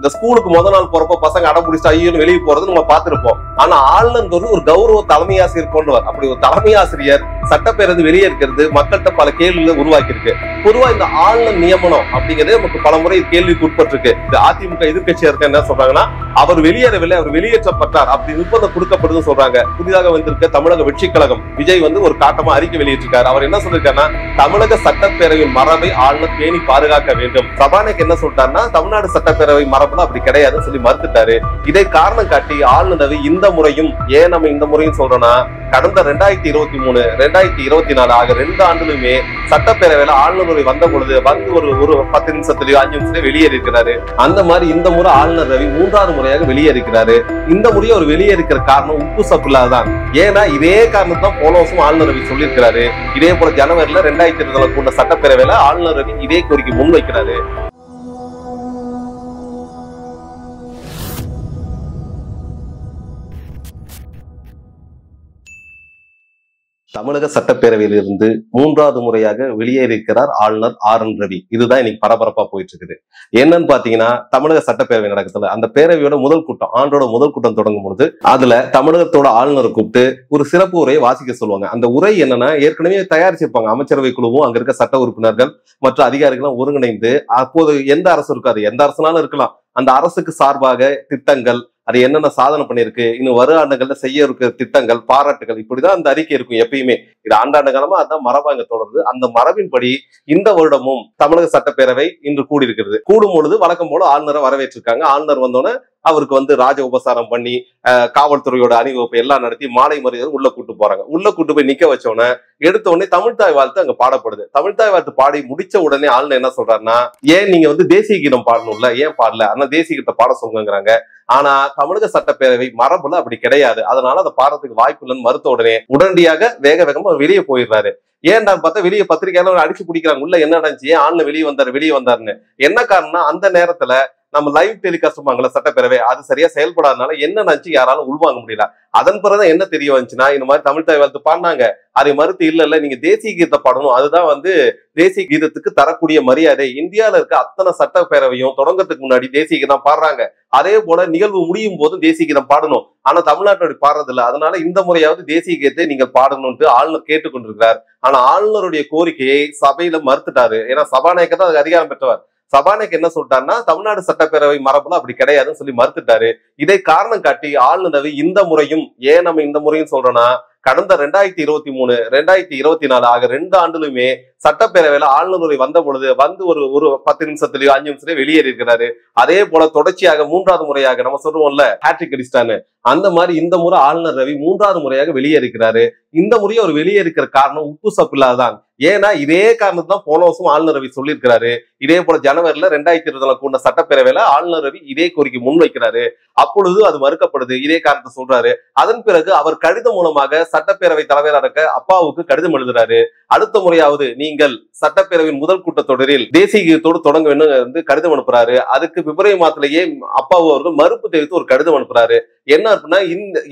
இந்த ஸ்கூலுக்கு முதல் நாள் போறப்ப பசங்க அடம் பிடிச்சிட்டு ஐயோ வெளியே போறது நம்ம பார்த்திருப்போம். ஆனா ஆளுநர் ஒரு கௌரவ தலைமை ஆசிரியர் கொண்டவர். அப்படி ஒரு தலைமை ஆசிரியர் சட்டப்பேரவை வெளியே இருக்கிறது மக்கள்கிட்ட பல கேள்விகளை உருவாக்கி இருக்கு. பொதுவா இந்த ஆளுநர் நியமனம் அப்படிங்கிறது நமக்கு பல முறை கேள்விக்கு உட்பட்டிருக்கு. இந்த அதிமுக எதிர்கட்சியா இருக்க என்ன சொல்றாங்கன்னா, அவர் வெளியேறவில்லை, அவர் வெளியேற்றப்பட்டார், அப்படி நிர்பந்தம் கொடுக்கப்படுதுன்னு சொல்றாங்க. புதிதாக வந்திருக்க தமிழக வெற்றி கழகம் விஜய் ஒரு காட்டமா அறிக்கை வெளியிட்டிருக்காரு. அவர் என்ன சொல்லிருக்காருன்னா, தமிழக சட்டப்பேரவையின் மரபை ஆளுநர் பேணி பாதுகாக்க வேண்டும். சபாநாயகர் என்ன சொல்லிட்டாருன்னா, தமிழ்நாடு சட்டப்பேரவை மரபுல அப்படி கிடையாதுன்னு சொல்லி மறுத்துட்டாரு. இதை காரணம் காட்டி ஆளுநரை இந்த முறையும், ஏன் நம்ம இந்த முறையும் சொல்றோம்னா, கடந்த 2023, 2024 ஆக 2 ஆண்டுகளுமே சட்டப்பேரவையில ஆளுநர் வந்த பொழுது ஒரு 10 நிமிஷத்துலயோ 5 நிமிஷத்துலயோ வெளியேறி இருக்கிறாரு. அந்த மாதிரி இந்த முறை ஆளுநர் ரவி 3வது முறையாக வெளியேறிக்கிறாரு. இந்த முறையை அவர் வெளியேறிக்கிற காரணம் உப்பு சப்பில்லாதான். ஏன்னா இதே காரணம் தான் போன வருஷம் ஆளுநர் ரவி சொல்லியிருக்கிறாரு. இதே போல ஜனவரியில 2020 கூட்ட சட்டப்பேரவையில ஆளுநர் ரவி இதே கோரிக்கை முன்வைக்கிறாரு. தமிழக சட்டப்பேரவையில் இருந்து 3வது முறையாக வெளியேறியிருக்கிறார் ஆளுநர் RN ரவி. இதுதான் இன்னைக்கு பரபரப்பா போயிட்டு இருக்குது. என்னன்னு பாத்தீங்கன்னா, தமிழக சட்டப்பேரவை நடக்கத்துல அந்த பேரவையோட முதல் கூட்டம், ஆண்டோட முதல் கூட்டம் தொடங்கும் பொழுது அதுல தமிழகத்தோட ஆளுநரை கூப்பிட்டு ஒரு சிறப்பு உரையை வாசிக்க சொல்லுவாங்க. அந்த உரை என்னன்னா, ஏற்கனவே தயாரிச்சிருப்பாங்க. அமைச்சரவை குழுவும் அங்க இருக்க சட்ட உறுப்பினர்கள் மற்ற அதிகாரிகளும் ஒருங்கிணைந்து, அப்போது எந்த அரசு இருக்காது, எந்த அரசுனாலும் இருக்கலாம், அந்த அரசுக்கு சார்பாக திட்டங்கள், அது என்னென்ன சாதனை பண்ணிருக்கு, இன்னும் வரும் ஆண்டுகள்ல செய்ய இருக்கிற திட்டங்கள், பாராட்டுகள், இப்படிதான் அந்த அறிக்கை இருக்கும் எப்பயுமே. இது ஆண்டாண்டு காலமா அதான் மரபாங்க தொடருது. அந்த மரபின்படி இந்த வருடமும் தமிழக சட்டப்பேரவை இன்று கூடியிருக்கிறது. கூடும் பொழுது வழக்கம் போல ஆளுநரை வரவேற்றிருக்காங்க. ஆளுநர் வந்தோடனே அவருக்கு ராஜ உபசாரம் பண்ணி காவல்துறையோட அணிவகுப்பு எல்லாம் நடத்தி மாலை மரியாதை உள்ள கூட்டு போறாங்க. உள்ள கூட்டு போய் நிக்க வச்சோடனே எடுத்த உடனே தமிழ்தாய் வாழ்த்து அங்க பாடப்படுது. தமிழ்தாய் வாழ்த்து பாடி முடிச்ச உடனே ஆளுநர் என்ன சொல்றாருன்னா, ஏன் நீங்க தேசிய கீதம் பாடணும்ல, ஏன் பாடல, ஆனா தேசிய கீதத்தை பாட சொல்லுங்கிறாங்க. ஆனா தமிழக சட்டப்பேரவை மரபுல அப்படி கிடையாது, அதனால அதை பாடுறதுக்கு வாய்ப்பு இல்லைன்னு மறுத்த உடனடியாக வேக வேகமா வெளியே போயிடுறாரு. ஏன்டா பார்த்தா வெளியே பத்திரிகையாளர் அடிச்சு பிடிக்கிறாங்க, உள்ள என்ன நடந்துச்சு, ஏன் ஆளுநர் வெளியே வந்தாருன்னு. என்ன காரணம்னா, அந்த நேரத்துல நம்ம லைவ் டெலிகாஸ்ட் சட்டப்பேரவை அது சரியா செயல்படாதனால என்ன நினைச்சு யாராலும் உள்வாங்க முடியல. அதன் பிறகுதான் என்ன தெரிய வந்துச்சுன்னா, இந்த மாதிரி தமிழ்தாய் வாழ்த்து பாடினாங்க, அதை மறுத்து இல்ல நீங்க தேசிய கீதத்தை பாடணும், அதுதான் தேசிய கீதத்துக்கு தரக்கூடிய மரியாதை. இந்தியாவில இருக்க அத்தனை சட்டப்பேரவையும் தொடங்கத்துக்கு முன்னாடி தேசிய கீதம் பாடுறாங்க. அதே போல நிகழ்வு முடியும் போதும் தேசிய கீதம் பாடணும். ஆனா தமிழ்நாட்டோட பாடுறது இல்லை. அதனால இந்த முறையாவது தேசிய கீதத்தை நீங்க பாடணும்னு ஆளுநர் கேட்டுக்கொண்டிருக்கிறார். ஆனா ஆளுநருடைய கோரிக்கையை சபையில மறுத்துட்டாரு. ஏன்னா சபாநாயகர் தான் அதுக்கு அதிகாரம் பெற்றவர். சபாநாயகர் என்ன சொல்லிட்டாருன்னா, தமிழ்நாடு சட்டப்பேரவை மரபுல அப்படி கிடையாதுன்னு சொல்லி மறுத்துட்டாரு. இதை காரணம் காட்டி ஆளுநர் இந்த முறையும், ஏன் நம்ம இந்த முறையும் சொல்றோம்னா, கடந்த 2023, 2024 ஆக 2 ஆண்டுகளுமே சட்டப்பேரவையில ஆளுநர் வந்த பொழுது ஒரு 10 நிமிஷத்துலயோ 5 நிமிஷத்துலயோ வெளியேறி இருக்கிறாரு. அதே போல தொடர்ச்சியாக 3வது முறையாக நம்ம சொல்லுவோம்ல ஹேட்ரிக் அடிச்சிட்டான்னு, அந்த மாதிரி இந்த முறை ஆளுநர் ரவி 3வது முறையாக வெளியேறிக்கிறாரு. இந்த முறையை அவர் வெளியேறிக்கிற காரணம் உப்பு சப்பில்லாதான். ஏன்னா இதே காரணத்தான் போன வருஷம் ஆளுநர் ரவி சொல்லியிருக்கிறாரு. இதே போல ஜனவரியில 2020 கூட்ட சட்டப்பேரவையில ஆளுநர் ரவி இதே கோரிக்கை முன்வைக்கிறாரு. அப்பொழுது அது மறுக்கப்படுது. இதே காரணத்தை சொல்றாரு. அதன் பிறகு அவர் கடிதம் மூலமாக சட்டப்பேரவை தலைவராக இருக்க அப்பாவுக்கு கடிதம் எழுதுறாரு. அடுத்த முறையாவது நீங்கள் சட்டப்பேரவையின் முதல் கூட்டத்தொடரில் தேசிய கீதத்தோடு தொடங்க வேண்டும் கடிதம் அனுப்புறாரு. அதுக்கு பிப்ரவரி மாதத்திலேயே அப்பாவு அவர்கள் மறுப்பு தெரிவித்து ஒரு கடிதம் அனுப்புறாரு. என்ன அப்படின்னா,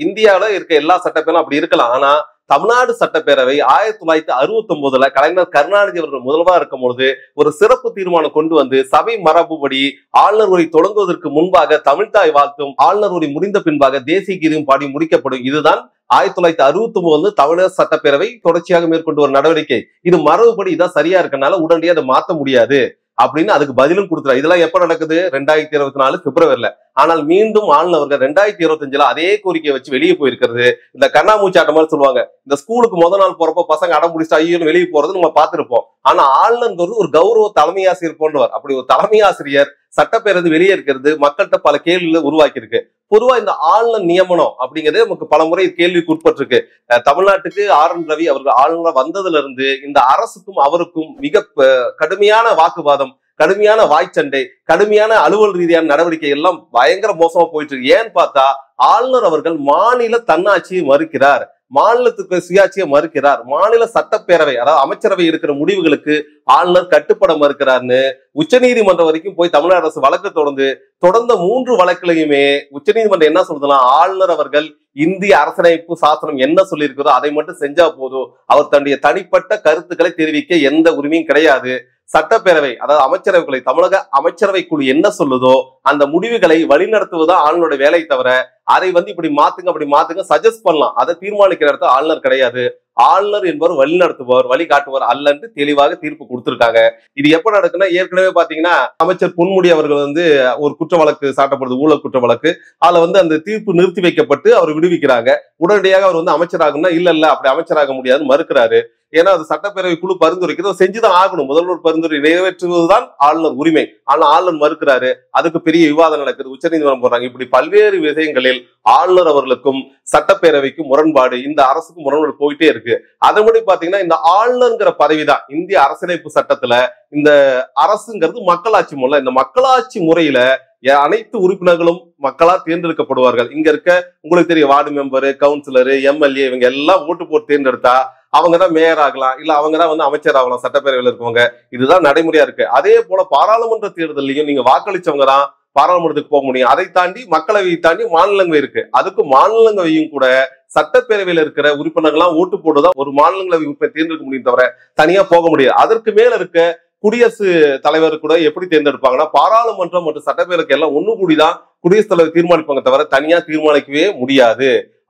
இந்தியாவில இருக்க எல்லா சட்டப்பேரவையும் அப்படி இருக்கலாம், ஆனா தமிழ்நாடு சட்டப்பேரவை 1969 கலைஞர் கருணாநிதி அவர்கள் முதல்வராக இருக்கும் பொழுது ஒரு சிறப்பு தீர்மானம் கொண்டு வந்து சபை மரபுபடி ஆளுநர் உரை தொடங்குவதற்கு முன்பாக தமிழ்தாய் வாழ்த்தும், ஆளுநர் உரை முடிந்த பின்பாக தேசிய கீதம் பாடி முடிக்கப்படும். இதுதான் 1969 தமிழக சட்டப்பேரவை தொடர்ச்சியாக மேற்கொண்டு ஒரு நடவடிக்கை. இது மரபுபடி இதான் சரியா இருக்கனால உடனடியாக அதை மாற்ற முடியாது அப்படின்னு அதுக்கு பதிலும் கொடுத்துறாரு. இதெல்லாம் எப்ப நடக்குது? 2024 பிப்ரவரியில. ஆனால் மீண்டும் ஆளுநர் அவர்கள் 2025 அதே கோரிக்கையை வச்சு வெளியே போயிருக்கிறது. இந்த கண்ணாமூச்சி ஆட்ட மாதிரி சொல்லுவாங்க, இந்த ஸ்கூலுக்கு முதல் நாள் போறப்ப பசங்க அடம் பிடிச்சிட்டு ஐயோ வெளியே போறது நம்ம பார்த்திருப்போம். ஆனா ஆளுநர் ஒரு கௌரவ தலைமை ஆசிரியர் போன்றவர். அப்படி ஒரு தலைமை ஆசிரியர் சட்டப்பேரவை வெளியே இருக்கிறது மக்கள்கிட்ட பல கேள்விகளை உருவாக்கி இருக்கு. பொதுவா இந்த ஆளுநர் நியமனம் அப்படிங்கிறது நமக்கு பல முறை கேள்விக்கு உட்பட்டிருக்கு. தமிழ்நாட்டுக்கு RN ரவி அவர்கள் ஆளுநர் வந்ததுல இருந்து இந்த அரசுக்கும் அவருக்கும் மிக கடுமையான வாக்குவாதம், கடுமையான வாய்ச்சண்டை, கடுமையான அலுவல் ரீதியான நடவடிக்கை எல்லாம் பயங்கர மோசமா போயிட்டு இருக்கு. ஏன்னு பார்த்தா ஆளுநர் அவர்கள் மாநில தன்னாட்சியை மறுக்கிறார், மாநிலத்துக்கு சுயாட்சியை மறுக்கிறார், மாநில சட்டப்பேரவை அதாவது அமைச்சரவை இருக்கிற முடிவுகளுக்கு ஆளுநர் கட்டுப்பட மறுக்கிறார்னு உச்சநீதிமன்றம் வரைக்கும் போய் தமிழ்நாடு அரசு வழக்கு தொடர்ந்த 3 வழக்குலையுமே உச்சநீதிமன்றம் என்ன சொல்றதுன்னா, ஆளுநர் அவர்கள் இந்திய அரசியலமைப்பு சாசனம் என்ன சொல்லி இருக்கிறதோ அதை மட்டும் செஞ்சா போதும், அவர் தன்னுடைய தனிப்பட்ட கருத்துக்களை தெரிவிக்க எந்த உரிமையும் கிடையாது, சட்டப்பேரவை அதாவது அமைச்சரவைகளை தமிழக அமைச்சரவை குழு என்ன சொல்லுதோ அந்த முடிவுகளை வழிநடத்துவதுதான் ஆளுநருடைய வேலை தவிர அதை இப்படி மாத்துங்க சஜஸ்ட் பண்ணலாம். அதை தீர்மானிக்கிற இடத்துல ஆளுநர் கிடையாது. ஆளுநர் என்பவர் வழிநடத்துபவர், வழிகாட்டுவர் அல்லன்னு தெளிவாக தீர்ப்பு கொடுத்திருக்காங்க. இது எப்ப நடக்குன்னா, ஏற்கனவே பாத்தீங்கன்னா அமைச்சர் பொன்முடி அவர்கள் ஒரு குற்ற வழக்கு சாட்டப்படுது, ஊழல் குற்ற வழக்கு. அதுல அந்த தீர்ப்பு நிறுத்தி வைக்கப்பட்டு அவர் விடுவிக்கிறாங்க. உடனடியாக அவர் அமைச்சராகணும்னா இல்ல அப்படி அமைச்சராக முடியாதுன்னு மறுக்கிறாரு. ஏன்னா அது சட்டப்பேரவை குழு பரிந்துரைக்கிறது, செஞ்சுதான் ஆகணும். முதல்வர் பரிந்துரை நிறைவேற்றுவதுதான் ஆளுநர் உரிமை. ஆனா ஆளுநர் மறுக்கிறாரு. அதுக்கு பெரிய விவாதம் நடக்குது, உச்சநீதிமன்றம் போறாங்க. இப்படி பல்வேறு விஷயங்களில் ஆளுநர் அவர்களுக்கும் சட்டப்பேரவைக்கும் முரண்பாடு, இந்த அரசுக்கும் முரண்பாடு போயிட்டே இருக்கு. அதன்படி பாத்தீங்கன்னா இந்த ஆளுநர்ங்கிற பதவிதான் இந்திய அரசியலமைப்பு சட்டத்துல இந்த அரசுங்கிறது மக்களாட்சி முறை. இந்த மக்களாட்சி முறையில அனைத்து உறுப்பினர்களும் மக்களால் தேர்ந்தெடுக்கப்படுவார்கள். இங்க இருக்க உங்களுக்கு தெரியும், வார்டு மெம்பரு, கவுன்சிலரு, எம்எல்ஏ இவங்க எல்லாம் ஓட்டு போட்டு தேர்ந்தெடுத்தா அவங்கதான் மேயர் ஆகலாம், இல்ல அவங்கதான் அமைச்சர் ஆகலாம் சட்டப்பேரவையில் இருக்கவங்க. இதுதான் நடைமுறையா இருக்கு. அதே போல பாராளுமன்ற தேர்தலையும் நீங்க வாக்களிச்சவங்க தான் பாராளுமன்றத்துக்கு போக முடியும். அதை தாண்டி மக்களவையை தாண்டி மாநிலங்களவை இருக்கு. அதுக்கு மாநிலங்களவையும் கூட சட்டப்பேரவையில் இருக்கிற உறுப்பினர்கள்லாம் ஓட்டு போட்டுதான் ஒரு மாநிலங்களவை உறுப்பினர் தேர்ந்தெடுக்க முடியும் தவிர தனியா போக முடியாது. அதற்கு மேல இருக்க குடியரசு தலைவர் கூட எப்படி தேர்ந்தெடுப்பாங்கன்னா பாராளுமன்றம் மற்றும் சட்டப்பேரவைக்கு எல்லாம் ஒண்ணு கூடிதான் குடியரசுத் தலைவர் தீர்மானிப்பாங்க தவிர தனியா தீர்மானிக்கவே முடியாது.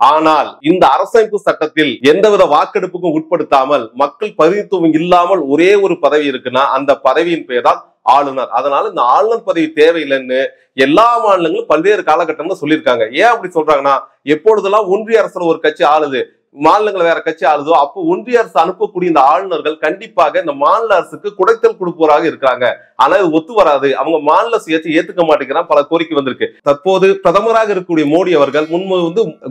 ஆனால் இந்த அரசமைப்பு சட்டத்தில் எந்தவித வாக்கெடுப்புக்கும் உட்படுத்தாமல் மக்கள் பிரதிநிதித்துவம் இல்லாமல் ஒரே ஒரு பதவி இருக்குன்னா அந்த பதவியின் பெயர் தான் ஆளுநர். அதனால இந்த ஆளுநர் பதவி தேவையில்லைன்னு எல்லா மாநிலங்களும் பல்வேறு காலகட்டம்னு சொல்லியிருக்காங்க. ஏன் அப்படி சொல்றாங்கன்னா, எப்பொழுதெல்லாம் ஒன்றிய அரசுல ஒரு கட்சி ஆளுது, மாநிலங்கள் வேற கட்சி ஆளுதோ அப்போ ஒன்றிய அரசு அனுப்பக்கூடிய இந்த ஆளுநர்கள் கண்டிப்பாக இந்த மாநில அரசுக்கு குடைத்தல் கொடுப்பவராக இருக்கிறாங்க. ஆனா இது ஒத்து வராது. அவங்க மாநில சுயேட்சை ஏத்துக்க மாட்டேங்கிறான். பல கோரிக்கை வந்திருக்கு. தற்போது பிரதமராக இருக்கக்கூடிய மோடி அவர்கள்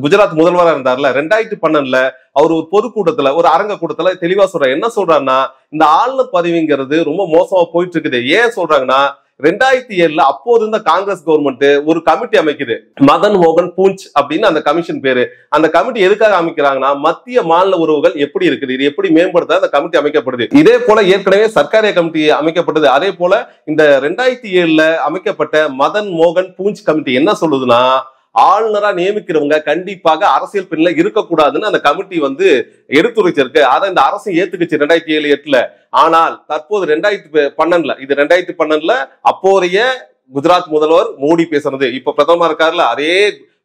குஜராத் முதல்வராக இருந்தார்ல, 2012 அவர் ஒரு பொதுக்கூட்டத்துல ஒரு அரங்க கூட்டத்துல தெளிவா சொல்றாரு. என்ன சொல்றாருன்னா, இந்த ஆளுநர் பதவிங்கிறது ரொம்ப மோசமா போயிட்டு இருக்குது. ஏன் சொல்றாங்கன்னா, 2007 அப்போது இருந்த காங்கிரஸ் கவர்மெண்ட் ஒரு கமிட்டி அமைக்குது, மதன் மோகன் பூஞ்ச் அப்படின்னு அந்த கமிஷன் பேரு. அந்த கமிட்டி எதுக்காக அமைக்கிறாங்கன்னா, மத்திய மாநில உறவுகள் எப்படி இருக்குது, இது எப்படி மேம்படுத்த அந்த கமிட்டி அமைக்கப்படுது. இதே போல ஏற்கனவே சர்க்காரிய கமிட்டி அமைக்கப்பட்டது. அதே போல இந்த 2007 அமைக்கப்பட்ட மதன் மோகன் பூஞ்ச் கமிட்டி என்ன சொல்லுதுன்னா, ஆளுநரா நியமிக்கிறவங்க கண்டிப்பாக அரசியல் பின்ல இருக்கக்கூடாதுன்னு அந்த கமிட்டி எடுத்துரைச்சிருக்கு. அதை இந்த அரசு ஏத்துக்குச்சு 2007-8. ஆனால் தற்போது 2012 இது 2012 அப்போதைய குஜராத் முதல்வர் மோடி பேசுறது, இப்ப பிரதமர் இருக்காருல்ல அதே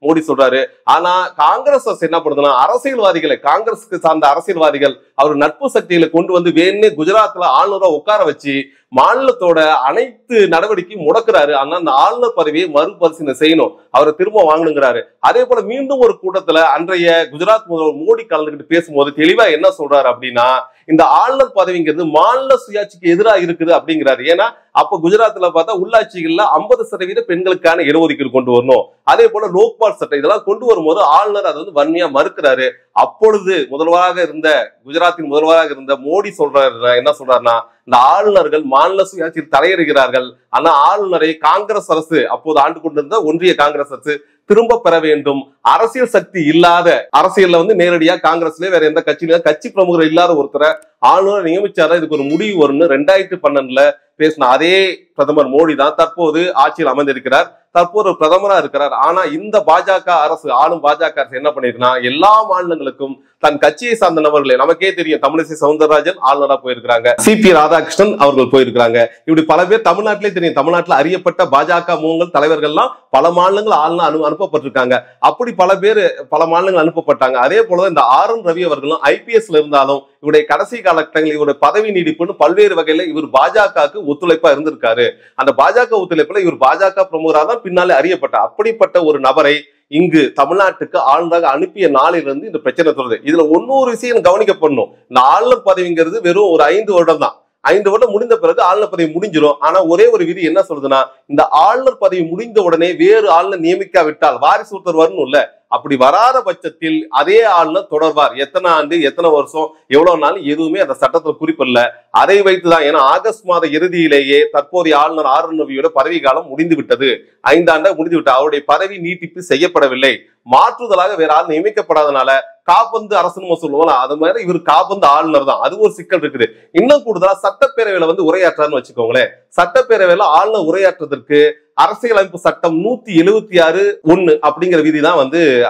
மோடி சொல்றாரு. ஆனா காங்கிரஸ் என்ன பண்ணுதுன்னா, அரசியல்வாதிகளை, காங்கிரஸுக்கு சார்ந்த அரசியல்வாதிகள் அவர் நட்பு சக்திகளை கொண்டு வேணும்னு குஜராத்ல ஆளுநரை உட்கார வச்சு மாநிலத்தோட அனைத்து நடவடிக்கையும் முடக்கிறாரு. ஆனா அந்த ஆளுநர் பதவியை மறுபரிசீலனை செய்யணும், அவரை திரும்ப வாங்கணுங்கிறாரு. அதே போல மீண்டும் ஒரு கூட்டத்துல அன்றைய குஜராத் முதல்வர் மோடி கலந்துகிட்டு பேசும்போது தெளிவா என்ன சொல்றாரு அப்படின்னா, இந்த ஆளுநர் பதவிங்கிறது மாநில சுயாட்சிக்கு எதிராக இருக்குது அப்படிங்கிறாரு. ஏன்னா அப்ப குஜராத்ல பார்த்தா உள்ளாட்சிகள்ல 50% பெண்களுக்கான இடஒதுக்கீடு கொண்டு வரணும். அதே போல லோக்பால் சட்டம் இதெல்லாம் கொண்டு வரும்போது ஆளுநர் அதை வன்மையா மறுக்கிறாரு. அப்பொழுது முதல்வராக இருந்த குஜராத்தின் முதல்வராக இருந்த மோடி சொல்றாரு, என்ன சொல்றாருன்னா, இந்த ஆளுநர்கள் மாநில சுயாட்சியில் தலையிடுகிறார்கள். ஆனா ஆளுநரை காங்கிரஸ் அரசு, அப்போது ஆண்டு கொண்டிருந்த ஒன்றிய காங்கிரஸ் அரசு திரும்ப பெற வேண்டும். அரசியல் சக்தி இல்லாத, அரசியல்ல நேரடியா காங்கிரஸ்ல வேற எந்த கட்சியிலும் கட்சி பிரமுகர் இல்லாத ஒருத்தரை ஆளுநர் நியமிச்சாதான் இதுக்கு ஒரு முடிவு வரும்னு 2012 பேசின அதே பிரதமர் மோடி தான் தற்போது ஆட்சியில் அமர்ந்திருக்கிறார். தற்போது பிரதமரா இருக்கிறார். ஆனா இந்த பாஜக அரசு, ஆளும் பாஜக அரசு என்ன பண்ணிருக்குன்னா, எல்லா மாநிலங்களுக்கும் தன் கட்சியை சார்ந்த நபர்களே, நமக்கே தெரியும், தமிழிசை சவுந்தரராஜன் ஆளுநரா போயிருக்கிறாங்க, சிபி ராதாகிருஷ்ணன் அவர்கள் போயிருக்கிறாங்க. இப்படி பல பேர் தமிழ்நாட்டிலே தெரியும், தமிழ்நாட்டில் அறியப்பட்ட பாஜக மூவங்கள் தலைவர்கள்லாம் பல மாநிலங்கள் ஆளுநர் அனுப்பப்பட்டிருக்காங்க. அப்படி பல பேர் பல மாநிலங்கள் அனுப்பப்பட்டாங்க. அதே போல இந்த RN ரவி அவர்களும் IPSல இருந்தாலும் இவருடைய கடைசி காலகட்டங்களில் இவருடைய பதவி நீடிப்புன்னு பல்வேறு வகையில இவர் பாஜகவுக்கு ஒத்துழைப்பா இருந்திருக்காரு. அந்த பாஜக ஒத்துழைப்புல இவர் பாஜக பிரமுகராக தான் பின்னாலே அறியப்பட்ட அப்படிப்பட்ட ஒரு நபரை இங்கு தமிழ்நாட்டுக்கு ஆளுநராக அனுப்பிய நாளிலிருந்து இந்த பிரச்சனை தொடருது. இதுல ஒன்னொரு விஷயம் கவனிக்கப்படணும். இந்த ஆளுநர் பதவிங்கிறது வெறும் ஒரு 5 வருடம் தான். 5 வருடம் முடிந்த பிறகு ஆளுநர் பதவி முடிஞ்சிடும். ஆனா ஒரே ஒரு விதி என்ன சொல்றதுன்னா, இந்த ஆளுநர் பதவி முடிந்த உடனே வேறு ஆளுநர் நியமிக்காவிட்டால் வாரிசு ஒருத்தர் வரணும்ல, அப்படி வராத பட்சத்தில் அதே ஆளுநர் தொடர்வார். எத்தனை ஆண்டு, எத்தனை வருஷம், எவ்வளவு நாள் எதுவுமே அந்த சட்டத்தில் குறிப்பிடல. அதை வைத்துதான், ஏன்னா ஆகஸ்ட் மாத இறுதியிலேயே தற்போதைய ஆளுநர் RN ரவியோட பதவி காலம் முடிந்து விட்டது. 5 ஆண்டு முடிந்து விட்டது. அவருடைய பதவி நீட்டிப்பு செய்யப்படவில்லை. மாற்றுதலாக வேற ஆள் நியமிக்கப்படாதனால காபந்து அரசு சொல்லுவோம், அது மாதிரி இவர் காபந்து ஆளுநர் தான். அது ஒரு சிக்கல் இருக்குது. இன்னும் கூடுதலா சட்டப்பேரவையில உரையாற்றாருன்னு வச்சுக்கோங்களேன். சட்டப்பேரவையில ஆளுநர் உரையாற்றுவதற்கு அரசியலமைப்பு சட்டம் 176(1) அப்படிங்கிற விதி தான்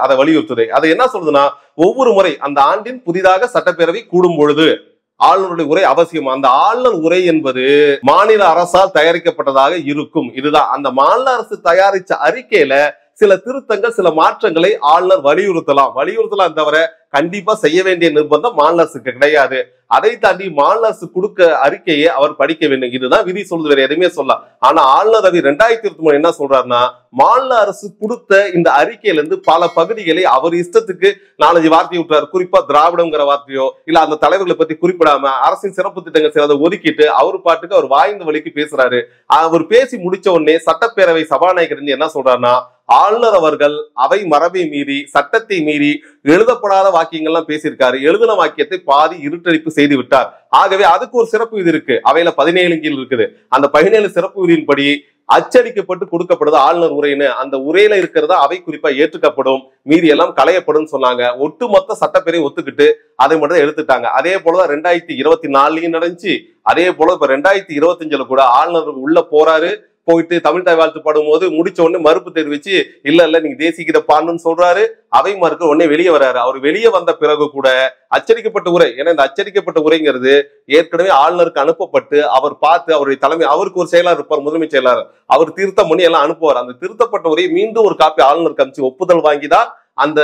அதை வலியுறுத்துது. அதை என்ன சொல்றதுன்னா, ஒவ்வொரு முறை அந்த ஆண்டின் புதிதாக சட்டப்பேரவை கூடும் பொழுது ஆளுநருடைய உரை அவசியம். அந்த ஆளுநர் உரை என்பது மாநில அரசால் தயாரிக்கப்பட்டதாக இருக்கும். இதுதான் அந்த மாநில அரசு தயாரிச்ச அறிக்கையில சில திருத்தங்கள், சில மாற்றங்களை ஆளுநர் வலியுறுத்தலாம் தவிர கண்டிப்பா செய்ய வேண்டிய நிர்பந்தம் மாநில அரசுக்கு கிடையாது. அதை தாண்டி மாநில அரசு கொடுக்க அறிக்கையை அவர் படிக்க வேண்டும். இதுதான் விதி சொல்லுது, வேற எதுவுமே சொல்லலாம். ஆனா ஆளுநர் ரவி 2023 என்ன சொல்றாருன்னா, மாநில அரசு கொடுத்த இந்த அறிக்கையில இருந்து பல பகுதிகளை அவர் இஷ்டத்துக்கு 4-5 வார்த்தையை விட்டுறாரு. குறிப்பா திராவிடங்கிற வார்த்தையோ இல்ல அந்த தலைவர்களை பத்தி குறிப்பிடாம அரசின் சிறப்பு திட்டங்கள் சிலதை ஒதுக்கிட்டு அவர் பாட்டுக்கு அவர் வாய்ந்த வழிக்கு பேசுறாரு. அவர் பேசி முடிச்ச உடனே சட்டப்பேரவை சபாநாயகர் என்ன சொல்றாருன்னா, ஆளுநர் அவர்கள் அவை மரபை மீறி, சட்டத்தை மீறி எழுதப்படாத வாக்கியங்கள்லாம் பேசியிருக்காரு. எழுதின வாக்கியத்தை பாதி இருட்டடிப்பு செய்து விட்டார். ஆகவே அதுக்கு ஒரு சிறப்பு விதி இருக்கு. அவையில 17 கீழ் இருக்குது. அந்த 17 சிறப்பு விதியின்படி அச்சடிக்கப்பட்டு கொடுக்கப்படுது ஆளுநர் உரைன்னு. அந்த உரையில இருக்கிறதா அவை குறிப்பா ஏற்றுக்கப்படும், மீதி எல்லாம் களையப்படும் சொன்னாங்க. ஒட்டுமொத்த சட்டப்பேரவை ஒத்துக்கிட்டு அதை மட்டும் எடுத்துட்டாங்க. அதே போலதான் 2024 நடந்துச்சு. அதே போல இப்ப 2025 கூட ஆளுநர் உள்ள போறாரு. போயிட்டு தமிழ் தாய் வாழ்த்து பாடும்போது முடிச்ச உடனே மறுப்பு தெரிவிச்சு இல்ல நீங்க தேசிய கீத பாடணும்னு சொல்றாரு. அவை மறுக்க உடனே வெளியே வராரு. அவர் வெளியே வந்த பிறகு கூட அச்சடிக்கப்பட்ட உரை, ஏன்னா இந்த அச்சடிக்கப்பட்ட உரைங்கிறது ஏற்கனவே ஆளுநருக்கு அனுப்பப்பட்டு அவர் பார்த்து அவருடைய தலைமை, அவருக்கு ஒரு செயலாளர் இருப்பார், முதன்மை செயலாளர், அவர் திருத்தம் பண்ணி எல்லாம் அனுப்புவார். அந்த திருத்தப்பட்ட உரையை மீண்டும் ஒரு காப்பி ஆளுநருக்கு அனுப்பிச்சு ஒப்புதல் வாங்கிதான் அந்த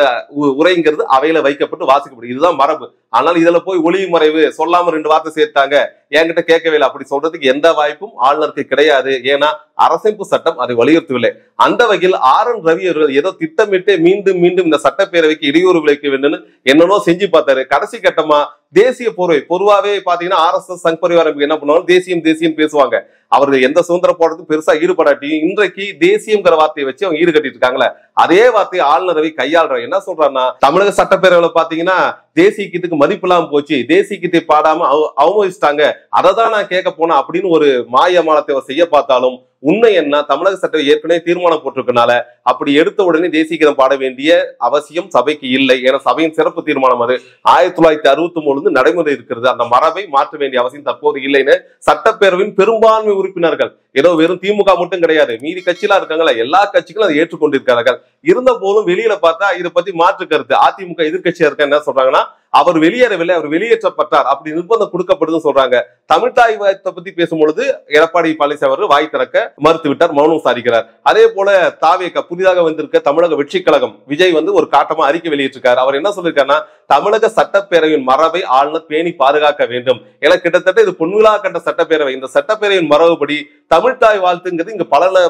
உரைங்கிறது அவையில வைக்கப்பட்டு வாசிக்கப்படும். இதுதான் மரபு. ஆனால் இதுல போய் ஒளிவு மறைவு சொல்லாம 2 வார்த்தை சேர்த்தாங்க, என்கிட்ட கேட்கவே இல்லை, அப்படி சொல்றதுக்கு எந்த வாய்ப்பும் ஆளுநருக்கு கிடையாது. ஏன்னா அரசமைப்பு சட்டம் அதை வலியுறுத்தவில்லை. அந்த வகையில் RN ரவி அவர்கள் ஏதோ திட்டமிட்டு மீண்டும் இந்த சட்டப்பேரவைக்கு இடையூறு விளைவிக்க வேண்டும் என்னன்னோ செஞ்சு பார்த்தாரு. கடைசி கட்டமா தேசிய போர்வை, பொதுவாவே பாத்தீங்கன்னா RSS சங் பரிவாரம் என்ன பண்ணுவாங்க, தேசியம் பேசுவாங்க. அவர்கள் எந்த சுதந்திர போராட்டத்துக்கும் பெருசா ஈடுபடாட்டியும் இன்றைக்கு தேசியம்ங்கிற வார்த்தையை வச்சு அவங்க ஈடுகட்டிட்டு இருக்காங்களே, அதே வார்த்தையை ஆளுநர் ரவி கையாளுற. என்ன சொல்றாருன்னா, தமிழக சட்டப்பேரவையில பாத்தீங்கன்னா தேசிய கீதத்துக்கு மதிப்பு இல்லாம போச்சு, தேசிய கீதை பாடாம அவமதிச்சிட்டாங்க, அதை தான் நான் கேட்க போனேன் அப்படின்னு ஒரு மாயமானத்தை அவர் செய்ய பார்த்தாலும் உண்மை என்ன, தமிழக சட்டம் ஏற்கனவே தீர்மானம் போட்டிருக்கனால அப்படி எடுத்த உடனே தேசிய கீதம் பாட வேண்டிய அவசியம் சபைக்கு இல்லை. ஏன்னா சபையின் சிறப்பு தீர்மானம் அது 1963 நடைமுறை இருக்கிறது. அந்த மரபை மாற்ற வேண்டிய அவசியம் தற்போது இல்லைன்னு சட்டப்பேரவையின் பெரும்பான்மை உறுப்பினர்கள், ஏதோ வெறும் திமுக மட்டும் கிடையாது, மீதி கட்சியெல்லாம் இருக்காங்களா, எல்லா கட்சிகளும் அதை ஏற்றுக்கொண்டிருக்கிறார்கள். இருந்த போதும் வெளியில பார்த்தா இதை பத்தி மாற்று கருத்து அதிமுக எதிர்கட்சியா இருக்க என்ன சொல்றாங்கன்னா, அவர் வெளியேறவில்லை, அவர் வெளியேற்றப்பட்டார், அப்படி நிர்பந்தம் கொடுக்கப்படுதுன்னு சொல்றாங்க. தமிழ்தாய் வாழ்த்தை பத்தி பேசும்பொழுது எடப்பாடி பழனிசாமி அவர்கள் வாய் திறக்க மறுத்து விட்டார், மௌனம் சாதிக்கிறார். அதே போல தாவேக புதிதாக வந்திருக்க தமிழக வெற்றி கழகம் விஜய் ஒரு காட்டமா அறிக்கை வெளியிட்டிருக்காரு. அவர் என்ன சொல்லியிருக்காருன்னா, தமிழக சட்டப்பேரவையின் மரபை ஆளுநர் பேணி பாதுகாக்க வேண்டும். ஏன்னா கிட்டத்தட்ட இது பொன்விழா கண்ட சட்டப்பேரவை. இந்த சட்டப்பேரவையின் மரபுபடி தமிழ்தாய் வாழ்த்துங்கிறது இங்கு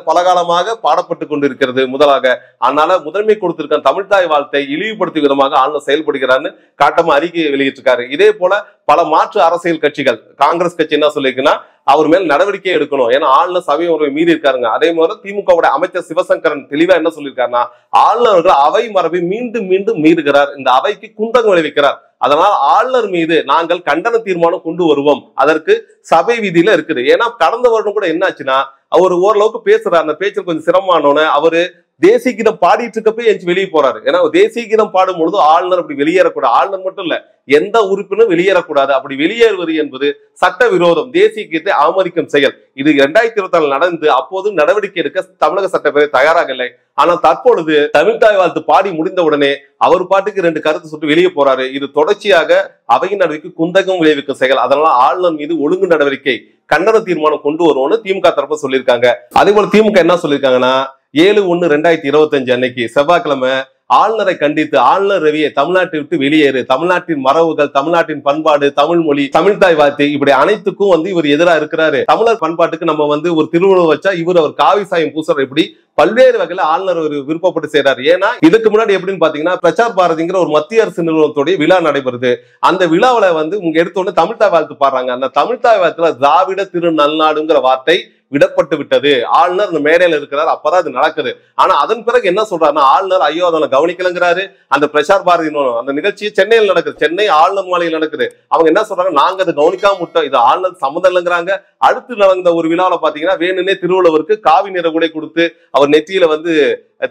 பல காலமாக பாடப்பட்டு கொண்டிருக்கிறது முதலாக. அதனால முதன்மை கொடுத்திருக்க தமிழ்தாய் வாழ்த்தை இழிவுபடுத்தும் விதமாக ஆளுநர் செயல்படுகிறார்னு காட்டமா அறிக்கை வெளியிட்டிருக்காரு. இதே போல பல மாற்று அரசியல் கட்சிகள், காங்கிரஸ் கட்சி என்ன சொல்லிருக்குன்னா, அவர் மேல் நடவடிக்கை எடுக்கணும், ஏன்னா ஆளுநர் சபை உறவை மீறி இருக்காருங்க. அதே மாதிரி திமுக அமைச்சர் சிவசங்கரன் தெளிவா என்ன சொல்லியிருக்காருன்னா, ஆளுநர்கள் அவை மரபை மீண்டும் மீறுகிறார், இந்த அவைக்கு குந்தகம் விளைவிக்கிறார். அதனால் ஆளுநர் மீது நாங்கள் கண்டன தீர்மானம் கொண்டு வருவோம், அதற்கு சபை விதியில இருக்குது. ஏன்னா கடந்த வருடம் கூட என்னாச்சுன்னா, அவர் ஓரளவுக்கு பேசுறாரு, அந்த பேச்சு கொஞ்சம் சிரமமானோன்னு அவரு தேசிய கீதம் பாடிட்டு இருக்கப்ப எஞ்சி வெளியே போறாரு. ஏன்னா தேசிய கீதம் பாடும் பொழுது ஆளுநர் அப்படி வெளியேறக்கூடாது. ஆளுநர் மட்டும் இல்ல, எந்த உறுப்பினரும் வெளியேறக்கூடாது. அப்படி வெளியேறுவது என்பது சட்ட விரோதம், தேசிய கீதத்தை அவமதிக்கும் செயல். இது 2024 நடந்து அப்போது நடவடிக்கை எடுக்க தமிழக சட்டப்பேரவை தயாராக இல்லை. ஆனால் தற்பொழுது தமிழ்தாய் வாழ்த்து பாடி முடிந்த உடனே அவர் பாட்டுக்கு 2 கருத்து சுட்டு வெளியே போறாரு. இது தொடர்ச்சியாக அவையின் நடவடிக்கை குந்தகம் விளைவிக்கும் செயல். அதனால ஆளுநர் மீது ஒழுங்கு நடவடிக்கை, கண்டன தீர்மானம் கொண்டு வருவோம்னு திமுக தரப்பு சொல்லியிருக்காங்க. அதே போல திமுக என்ன சொல்லியிருக்காங்கன்னா, 7/1/2025 அன்னைக்கு செவ்வாய்க்கிழமை ஆளுநரை கண்டித்து ஆளுநர் ரவியை தமிழ்நாட்டை விட்டு வெளியேறு, தமிழ்நாட்டின் மரபுகள், தமிழ்நாட்டின் பண்பாடு, தமிழ் மொழி, தமிழ்தாய் வாழ்த்து இப்படி அனைத்துக்கும் இவர் எதிராக இருக்கிறாரு. தமிழர் பண்பாட்டுக்கு நம்ம ஒரு திருவிழா வச்சா அவர் காவி சாயம் பூசுற, இப்படி பல்வேறு வகையில ஆளுநர் ஒரு விருப்பப்பட்டு செய்யறாரு. ஏன்னா இதுக்கு முன்னாடி எப்படின்னு பாத்தீங்கன்னா, பிரச்சார் பாரதிங்கிற ஒரு மத்திய அரசு நிறுவனத்துடைய விழா நடைபெறுது. அந்த விழாவில எடுத்தோன்னு தமிழ்தாய் வாழ்த்து பாடுறாங்க. அந்த தமிழ்தாய் வாழ்த்துல திராவிட திரு நல்நாடுங்கிற வார்த்தை விடப்பட்டு விட்டது. ஆளுநர் இந்த மேடையில இருக்கிறார், அப்பதான் அது நடக்குது. ஆனா அதன் பிறகு என்ன சொல்றாருன்னா, ஆளுநர் ஐயோ அதை கவனிக்கலங்கிறாரு. அந்த பிரச்சார் பாரதி அந்த நிகழ்ச்சி சென்னையில் நடக்குது, சென்னை ஆளுநர் மாளிகையில் நடக்குது. அவங்க என்ன சொல்றாங்க, நாங்க அதை கவனிக்காம விட்டோம், இது ஆளுநர் சம்மந்தம் இல்லைங்கிறாங்க. அடுத்து நடந்த ஒரு விழாவில பாத்தீங்கன்னா, வேணுனே திருவள்ளுவருக்கு காவி நிற உடை கொடுத்து அவர் நெற்றியில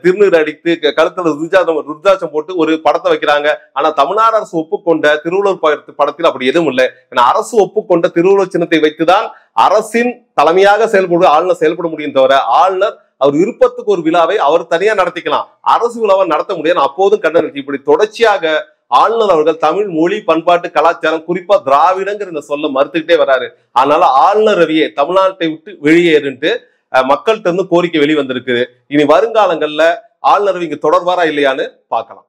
திருநீர் அடித்து கழுத்துல ருத்ராட்சம் போட்டு ஒரு படத்தை வைக்கிறாங்க. ஆனா தமிழ்நாடு அரசு ஒப்புக்கொண்ட திருவள்ளுவர் படத்தில் அப்படி எதுவும் இல்லை. அரசு ஒப்புக்கொண்ட திருவள்ளுவர் சின்னத்தை வைத்துதான் அரசின் தலைமையாக ஆளுநர் செயல்பட முடியும் தவிர, ஆளுநர் அவர் விருப்பத்துக்கு ஒரு விழாவை அவர் தனியா நடத்திக்கலாம், அரசு விழாவை நடத்த முடியாது. அப்போதும் கண்டனம். இப்படி தொடர்ச்சியாக ஆளுநர் அவர்கள் தமிழ் மொழி பண்பாட்டு கலாச்சாரம் குறிப்பா திராவிடங்கிற இந்த சொல்ல மறுத்துக்கிட்டே வராரு. அதனால ஆளுநர் ரவியை தமிழ்நாட்டை விட்டு வெளியேறுன்ட்டு மக்கள்கிட்ட இருந்து கோரிக்கை வெளிவந்திருக்கு. இனி வருங்காலங்கள்ல ஆளுநர் ரவி இங்க தொடர்வாரா இல்லையான்னு பார்க்கலாம்.